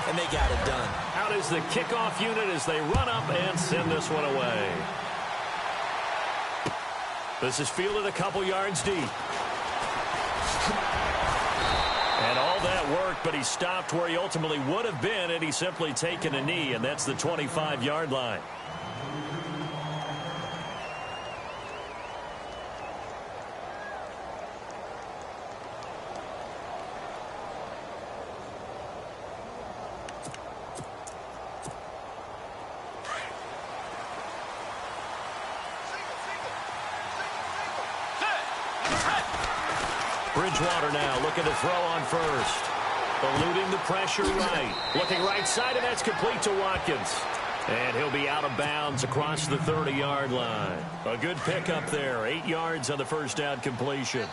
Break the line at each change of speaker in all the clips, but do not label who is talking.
and they got it done.
Out is the kickoff unit as they run up and send this one away. This is fielded a couple yards deep. And all that worked, but he stopped where he ultimately would have been had he simply taken a knee, and that's the 25-yard line. Bridgewater now looking to throw on first. Eluding the pressure right. Looking right side, and that's complete to Watkins. And he'll be out of bounds across the 30-yard line. A good pickup there. 8 yards on the first down completion.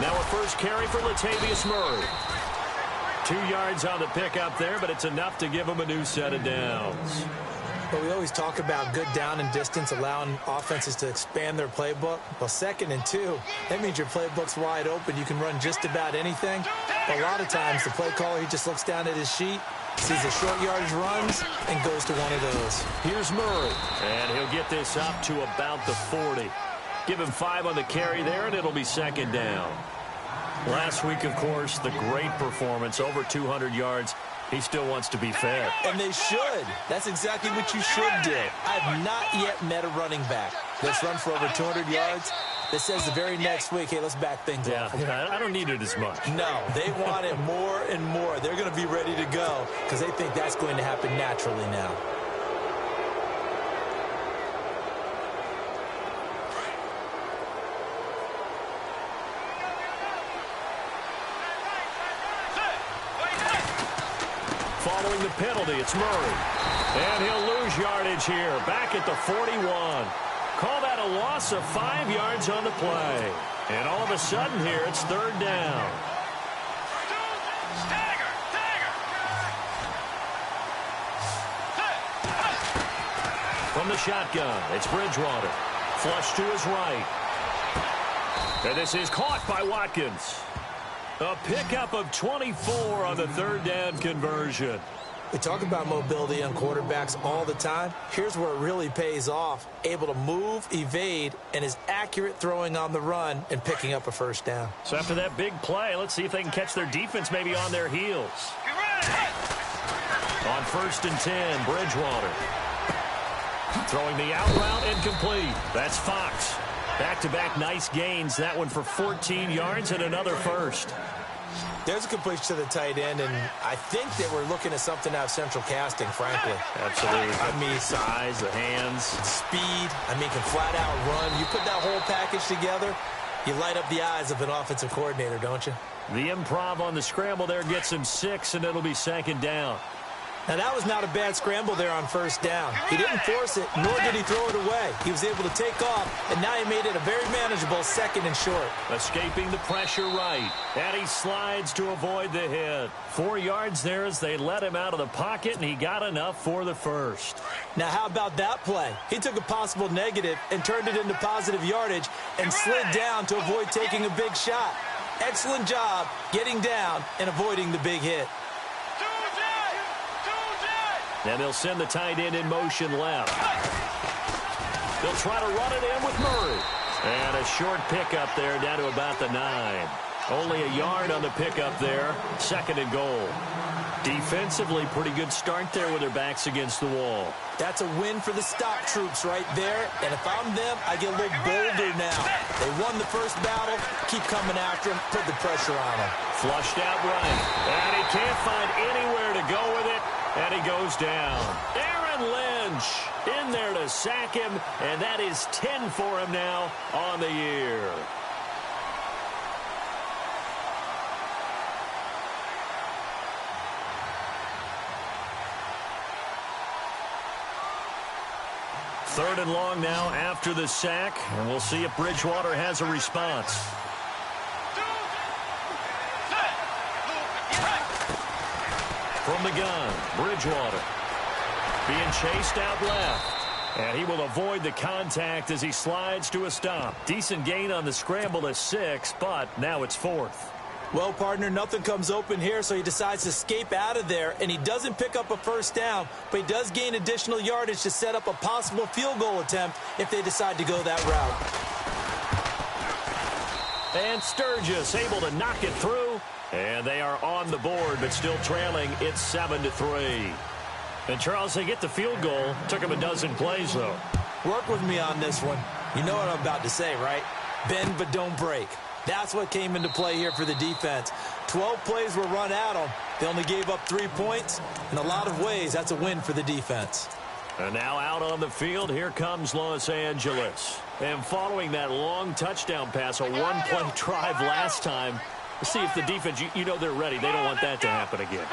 Now a first carry for Latavius Murray. 2 yards on the pickup there, but it's enough to give him a new set of downs.
But we always talk about good down and distance, allowing offenses to expand their playbook. Well, 2nd and 2, that means your playbook's wide open. You can run just about anything. But a lot of times, the play caller, he just looks down at his sheet, sees the short yardage runs, and goes to one of those.
Here's Murray, and he'll get this up to about the 40. Give him 5 on the carry there, and it'll be 2nd down. Last week, of course, the great performance, over 200 yards. He still wants to be fed.
And they should. That's exactly what you should do. I've not yet met a running back that's run for over 200 yards that says the very next week, hey, let's back things up.
Yeah, I don't need it as much.
No, they want it more and more. They're going to be ready to go because they think that's going to happen naturally now.
Following the penalty, it's Murray. And he'll lose yardage here, back at the 41. Call that a loss of 5 yards on the play. And all of a sudden here, it's 3rd down. From the shotgun, it's Bridgewater. Flush to his right. And this is caught by Watkins. A pickup of 24 on the 3rd down conversion.
We talk about mobility on quarterbacks all the time. Here's where it really pays off. Able to move, evade, and is accurate throwing on the run and picking up a 1st down.
So after that big play, let's see if they can catch their defense maybe on their heels. On 1st and 10, Bridgewater. Throwing the out route and complete. That's Fox. Back-to-back nice gains. That one for 14 yards and another first.
There's a completion to the tight end, and I think that we're looking at something out of central casting, frankly.
Absolutely.
I mean,
size, the hands.
Speed. I mean, can flat out run. You put that whole package together, you light up the eyes of an offensive coordinator, don't you?
The improv on the scramble there gets him 6, and it'll be 2nd down.
Now, that was not a bad scramble there on 1st down. He didn't force it, nor did he throw it away. He was able to take off, and now he made it a very manageable 2nd and short.
Escaping the pressure right, and he slides to avoid the hit. 4 yards there as they let him out of the pocket, and he got enough for the 1st.
Now, how about that play? He took a possible negative and turned it into positive yardage and slid down to avoid taking a big shot. Excellent job getting down and avoiding the big hit.
And they'll send the tight end in motion left. They'll try to run it in with Murray. And a short pickup there down to about the 9. Only a yard on the pickup there. 2nd and goal. Defensively, pretty good start there with their backs against the wall.
That's a win for the stop troops right there. And if I'm them, I get a little bolder now. They won the first battle. Keep coming after him. Put the pressure on him.
Flushed out right. And he can't find anywhere to go with it. And he goes down. Aaron Lynch in there to sack him. And that is 10 for him now on the year. Third and long now after the sack, and we'll see if Bridgewater has a response. From the gun, Bridgewater being chased out left. And he will avoid the contact as he slides to a stop. Decent gain on the scramble to 6, but now it's 4th.
Well, partner, nothing comes open here, so he decides to escape out of there, and he doesn't pick up a first down, but he does gain additional yardage to set up a possible field goal attempt if they decide to go that route.
And Sturgis able to knock it through, and they are on the board, but still trailing. It's 7-3. And, Charles, they get the field goal. Took him a dozen plays, though.
Work with me on this one. You know what I'm about to say, right? Bend but don't break. That's what came into play here for the defense. 12 plays were run at them. They only gave up 3 points. In a lot of ways, that's a win for the defense.
And now out on the field, here comes Los Angeles. And following that long touchdown pass, a one-play drive last time, let's see if the defense, you know they're ready. They don't want that to happen again.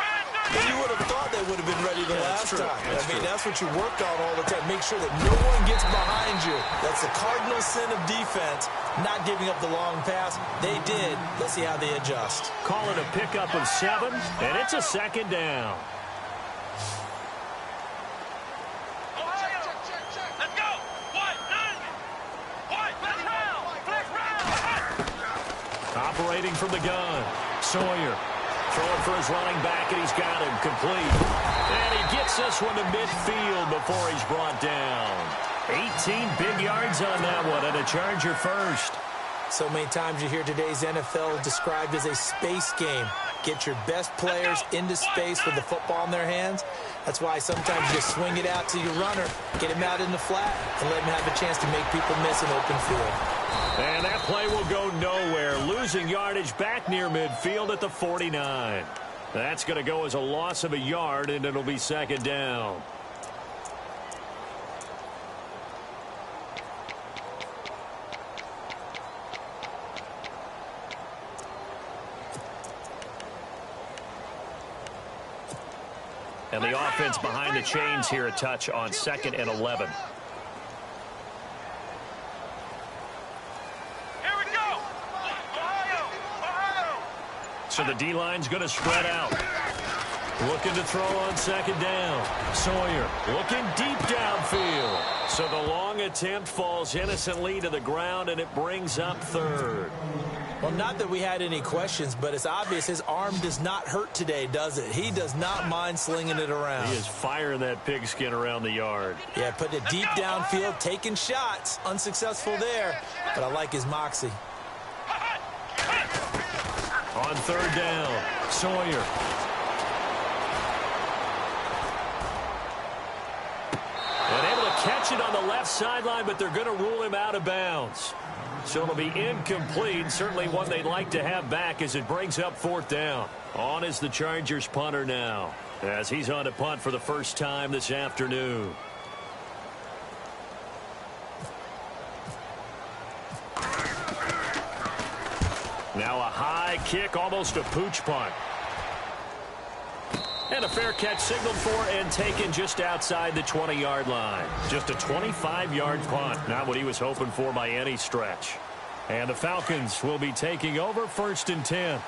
Well, you would have thought they would have been ready the last time. That's what you work on all the time. Make sure that no one gets behind you. That's the cardinal sin of defense, not giving up the long pass. They did. Let's see how they adjust.
Call it a pickup of 7, and it's a second down. Operating from the gun, Sawyer. Throwing for his running back, and he's got him complete. And he gets this one to midfield before he's brought down. 18 big yards on that one, and a Charger first.
So many times you hear today's NFL described as a space game. Get your best players into space with the football in their hands. That's why sometimes you just swing it out to your runner, get him out in the flat, and let him have a chance to make people miss an open field.
And that play will go nowhere, losing yardage back near midfield at the 49. That's going to go as a loss of a yard, and it'll be second down. And the offense behind the chains here a touch on 2nd and 11. So the D-line's going to spread out. Looking to throw on second down. Sawyer looking deep downfield. So the long attempt falls innocently to the ground, and it brings up 3rd.
Well, not that we had any questions, but it's obvious his arm does not hurt today, does it? He does not mind slinging it around.
He is firing that pigskin around the yard.
Yeah, putting it deep downfield, taking shots. Unsuccessful there, but I like his moxie.
On 3rd down, Sawyer. And able to catch it on the left sideline, but they're going to rule him out of bounds. So it'll be incomplete. Certainly one they'd like to have back as it brings up 4th down. On is the Chargers punter now, as he's on to punt for the first time this afternoon. Now a high kick, almost a pooch punt. And a fair catch signaled for and taken just outside the 20-yard line. Just a 25-yard punt, not what he was hoping for by any stretch. And the Falcons will be taking over 1st and 10.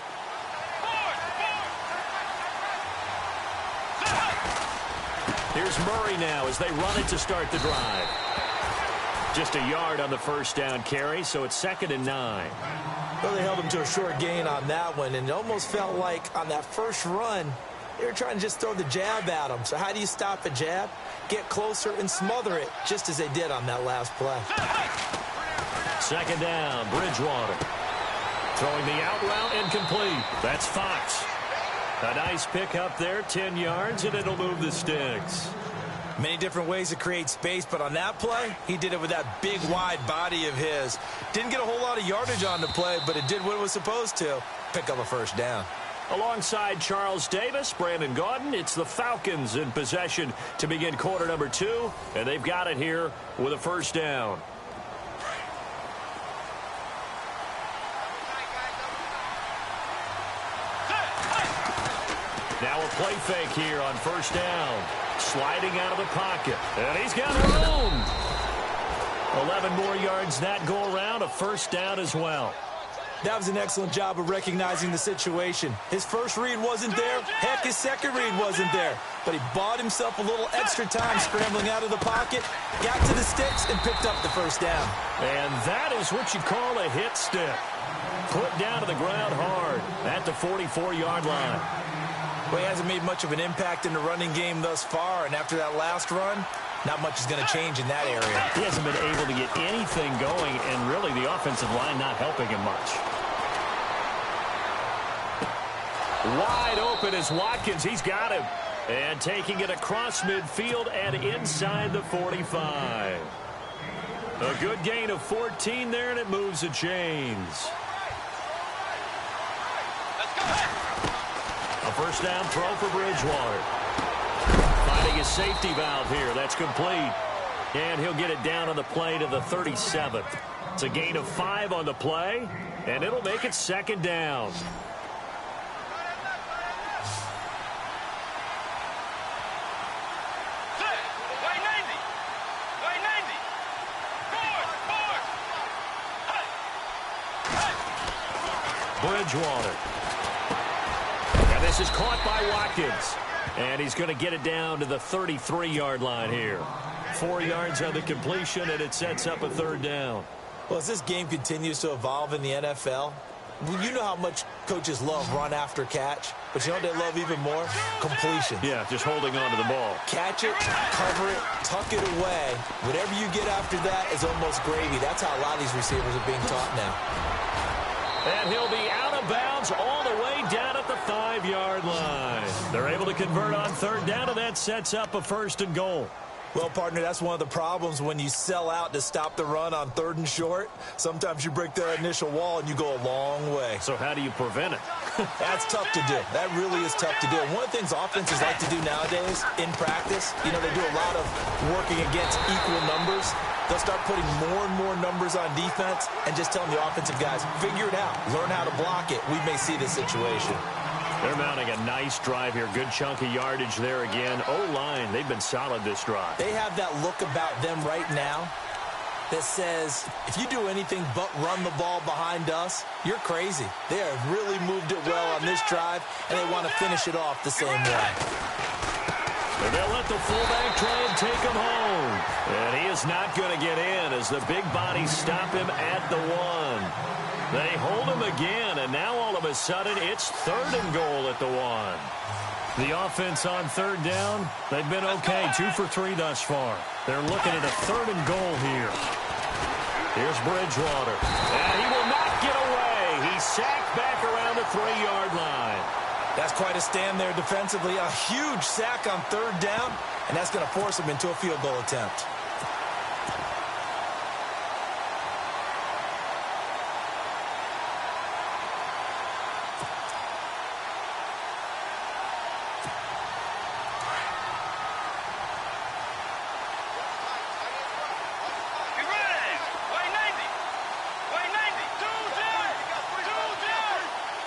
Here's Murray now as they run it to start the drive. Just a yard on the first down carry, so it's 2nd and 9.
Well, they held him to a short gain on that one, and it almost felt like on that first run, they were trying to just throw the jab at him. So how do you stop a jab? Get closer and smother it, just as they did on that last play.
2nd down, Bridgewater. Throwing the out route incomplete. That's Fox. A nice pick up there, 10 yards, and it'll move the sticks.
Many different ways to create space, but on that play, he did it with that big, wide body of his. Didn't get a whole lot of yardage on the play, but it did what it was supposed to. Pick up a first down.
Alongside Charles Davis, Brandon Gaudin, it's the Falcons in possession to begin quarter number 2, and they've got it here with a first down. Now a play fake here on first down. Sliding out of the pocket. And he's got room. 11 more yards that go around. A first down as well.
That was an excellent job of recognizing the situation. His first read wasn't there. Heck, his second read wasn't there. But he bought himself a little extra time scrambling out of the pocket, got to the sticks, and picked up the first down.
And that is what you call a hit stick. Put down to the ground hard at the 44-yard line.
Well, he hasn't made much of an impact in the running game thus far, and after that last run, not much is going to change in that area.
He hasn't been able to get anything going, and really the offensive line not helping him much. Wide open is Watkins. He's got him. And taking it across midfield and inside the 45. A good gain of 14 there, and it moves the chains. A first down throw for Bridgewater. Finding his safety valve here. That's complete. And he'll get it down on the play to the 37th. It's a gain of 5 on the play, and it'll make it second down. Bridgewater. And this is caught by Watkins. And he's going to get it down to the 33-yard line here. 4 yards on the completion, and it sets up a third down.
Well, as this game continues to evolve in the NFL, you know how much coaches love run after catch, but you know what they love even more? Completion.
Yeah, just holding on to the ball.
Catch it, cover it, tuck it away. Whatever you get after that is almost gravy. That's how a lot of these receivers are being taught now.
And he'll be out of bounds all the way down at the 5-yard line. They're able to convert on third down, and that sets up a first and goal.
Well, partner, that's one of the problems when you sell out to stop the run on third and short. Sometimes you break the initial wall and you go a long way.
So how do you prevent it?
That's tough to do. That really is tough to do. And one of the things offenses like to do nowadays in practice, you know, they do a lot of working against equal numbers. They'll start putting more and more numbers on defense and just telling the offensive guys, figure it out. Learn how to block it. We may see this situation.
They're mounting a nice drive here. Good chunk of yardage there again. O-line, they've been solid this drive.
They have that look about them right now that says, if you do anything but run the ball behind us, you're crazy. They have really moved it well on this drive, and they want to finish it off the same way.
And they'll let the fullback try and take him home. And he is not going to get in as the big bodies stop him at the 1. They hold him again, and now all of a sudden it's third and goal at the 1. The offense on third down, they've been okay, 2 for 3 thus far. They're looking at a third and goal here. Here's Bridgewater, and he will not get away. He's sacked back around the 3-yard line.
That's quite a stand there defensively. A huge sack on third down, and that's going to force him into a field goal attempt.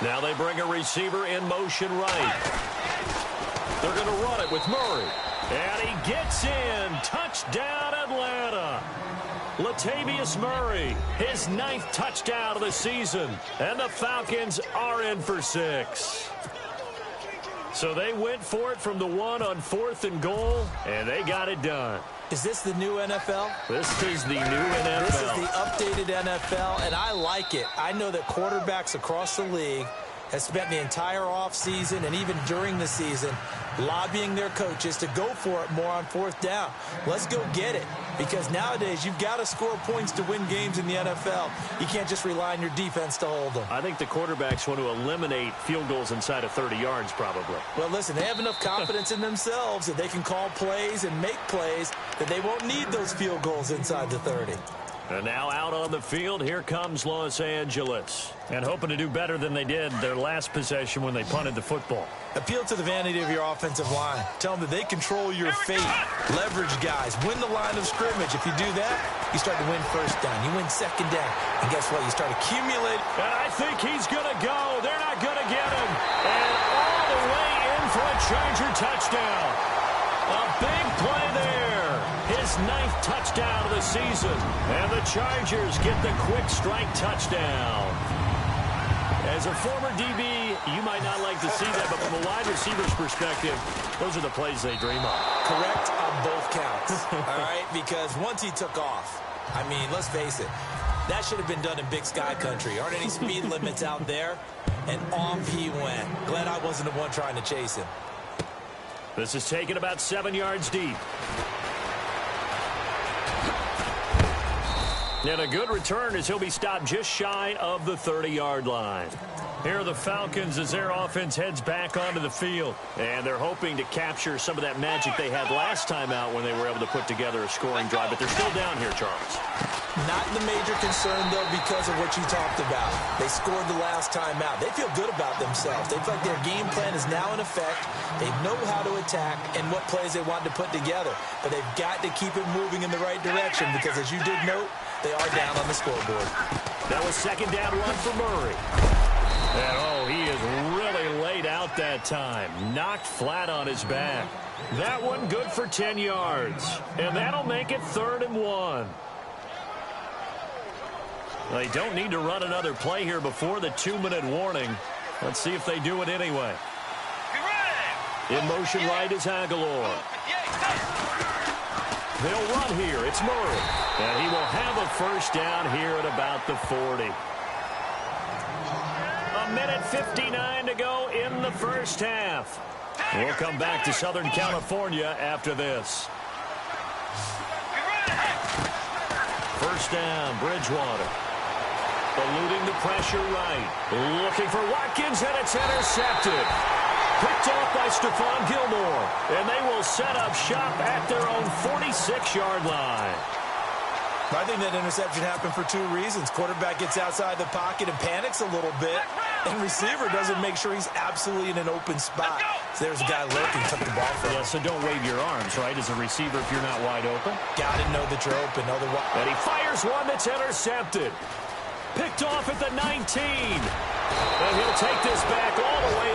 Now they bring a receiver in motion right. They're going to run it with Murray. And he gets in. Touchdown, Atlanta. Latavius Murray, his 9th touchdown of the season. And the Falcons are in for 6. So they went for it from the 1 on 4th and goal, and they got it done.
Is this the new NFL?
This is the new NFL.
This is the updated NFL, and I like it. I know that quarterbacks across the league have spent the entire offseason and even during the season lobbying their coaches to go for it more on 4th down. Let's go get it, because nowadays you've got to score points to win games in the NFL. You can't just rely on your defense to hold them.
I think the quarterbacks want to eliminate field goals inside of 30 yards probably.
Well, listen, they have enough confidence in themselves that they can call plays and make plays that they won't need those field goals inside the 30.
And now out on the field, here comes Los Angeles. And hoping to do better than they did their last possession when they punted the football.
Appeal to the vanity of your offensive line. Tell them that they control your fate. Leverage guys. Win the line of scrimmage. If you do that, you start to win first down. You win second down. And guess what? You start accumulating.
And I think he's going to go. They're not going to get him. And all the way in for a Charger touchdown. A big play there. His 9th touchdown of the season. And the Chargers get the quick strike touchdown. As a former DB, you might not like to see that, but from a wide receiver's perspective, those are the plays they dream of.
Correct on both counts, all right? Because once he took off, I mean, let's face it, that should have been done in Big Sky Country. Aren't any speed limits out there? And off he went. Glad I wasn't the one trying to chase him.
This is taken about 7 yards deep. And a good return as he'll be stopped just shy of the 30-yard line. Here are the Falcons as their offense heads back onto the field. And they're hoping to capture some of that magic they had last time out when they were able to put together a scoring drive. But they're still down here, Charles.
Not the major concern, though, because of what you talked about. They scored the last time out. They feel good about themselves. They feel like their game plan is now in effect. They know how to attack and what plays they want to put together. But they've got to keep it moving in the right direction because, as you did note, they are down on the scoreboard.
That was second down run for Murray. And, oh, he is really laid out that time. Knocked flat on his back. That one good for 10 yards. And that'll make it 3rd and 1. They don't need to run another play here before the 2-minute warning. Let's see if they do it anyway. In motion right is Aguilar. They'll run here. It's Murray. And he will have a first down here at about the 40. 1:59 to go in the first half. We'll come back to Southern California after this. First down, Bridgewater. Eluding the pressure right. Looking for Watkins, and it's intercepted. Picked off by Stephon Gilmore. And they will set up shop at their own 46-yard line.
I think that interception happened for 2 reasons. Quarterback gets outside the pocket and panics a little bit. And receiver doesn't make sure he's absolutely in an open spot. So there's a guy lurking, took the ball from him.
Yeah, so don't wave your arms, right, as a receiver if you're not wide open.
Got to know that you're open. Otherwise.
And he fires one that's intercepted. Picked off at the 19. And he'll take this back all the way